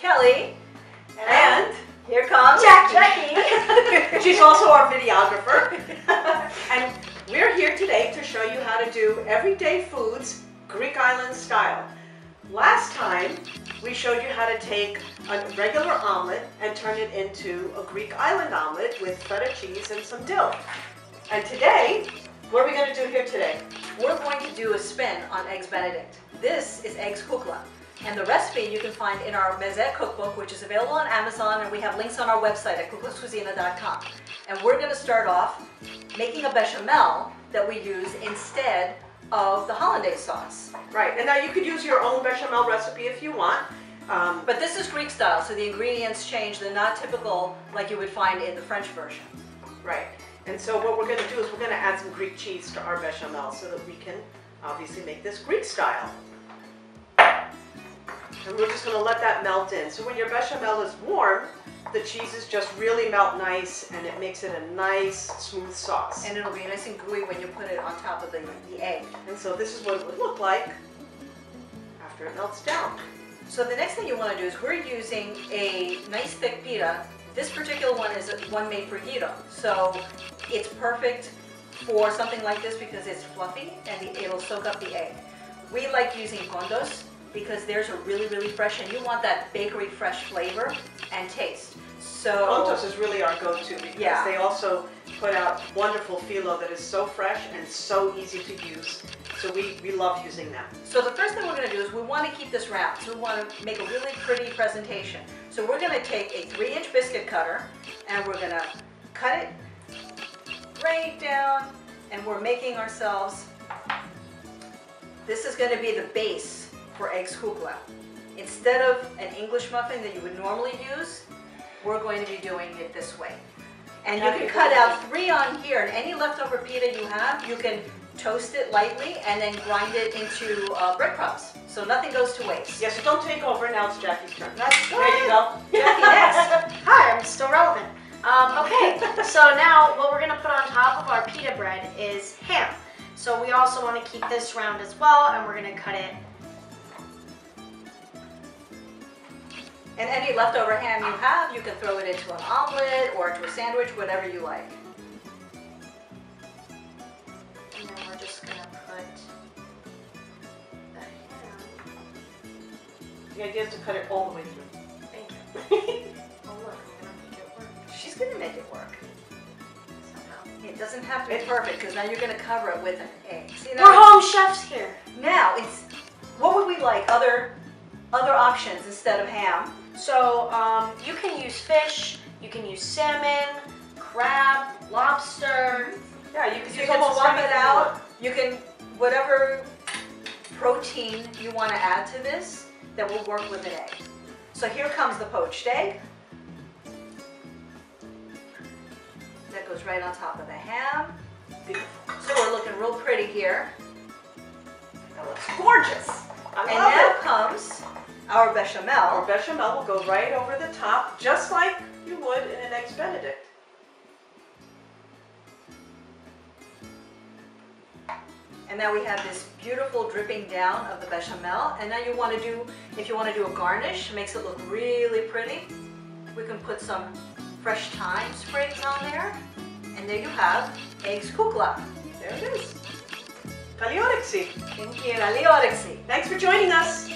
Kelly. And here comes Jackie. She's also our videographer. And we're here today to show you how to do everyday foods Greek island style. Last time we showed you how to take a regular omelet and turn it into a Greek island omelet with feta cheese and some dill. And today, what are we going to do here today? We're going to do a spin on eggs Benedict. This is eggs Kukla. And the recipe you can find in our Meze cookbook, which is available on Amazon, and we have links on our website at kuklascuisine.com. And we're going to start off making a bechamel that we use instead of the hollandaise sauce. Right, and now you could use your own bechamel recipe if you want. But this is Greek style, so the ingredients change. They're not typical like you would find in the French version. Right, and so what we're going to do is we're going to add some Greek cheese to our bechamel so that we can obviously make this Greek style. And we're just going to let that melt in. So when your bechamel is warm, the cheeses just really melt nice and it makes it a nice smooth sauce. And it'll be nice and gooey when you put it on top of the egg. And so this is what it would look like after it melts down. So the next thing you want to do is we're using a nice thick pita. This particular one is one made for gyro. So it's perfect for something like this because it's fluffy and it'll soak up the egg. We like using condos because theirs are really, really fresh and you want that bakery fresh flavor and taste. So Contos is really our go-to because they also put out wonderful phyllo that is so fresh and so easy to use. So we love using them. So the first thing we're going to do is we want to keep this round. So we want to make a really pretty presentation. So we're going to take a 3-inch biscuit cutter and we're going to cut it right down and we're making ourselves, this is going to be the base for eggs Kukla. Instead of an English muffin that you would normally use, we're going to be doing it this way. And you can cut out 3 on here, and any leftover pita you have, you can toast it lightly and then grind it into breadcrumbs. So nothing goes to waste. Yes, so don't take over, now it's Jackie's turn. There you go. Jackie next. Hi, I'm still relevant. Okay, so now what we're going to put on top of our pita bread is ham. So we also want to keep this round as well, and we're going to cut it. And any leftover ham you have, you can throw it into an omelet or into a sandwich, whatever you like. And then we're just going to put the ham. The idea is to cut it all the way through. Thank you. Oh look, I'm going to make it work She's going to make it work. somehow. It doesn't have to be perfect because now you're going to cover it with an egg. See, We're home chefs here. Now, what would we like? Other options instead of ham? So you can use fish, you can use salmon, crab, lobster. Yeah, you can You use can almost swap it anything out. You can, whatever protein you want to add to this, that will work with an egg. So here comes the poached egg. That goes right on top of the ham. So we're looking real pretty here. That looks gorgeous. And now comes our bechamel. Our bechamel will go right over the top, just like you would in an eggs Benedict. And now we have this beautiful dripping down of the bechamel. And now you want to do, if you want to do a garnish, makes it look really pretty. We can put some fresh thyme sprigs on there. And there you have eggs Kukla. There it is. Kaliorixi. Thank you. Aliorixi. Thanks for joining us.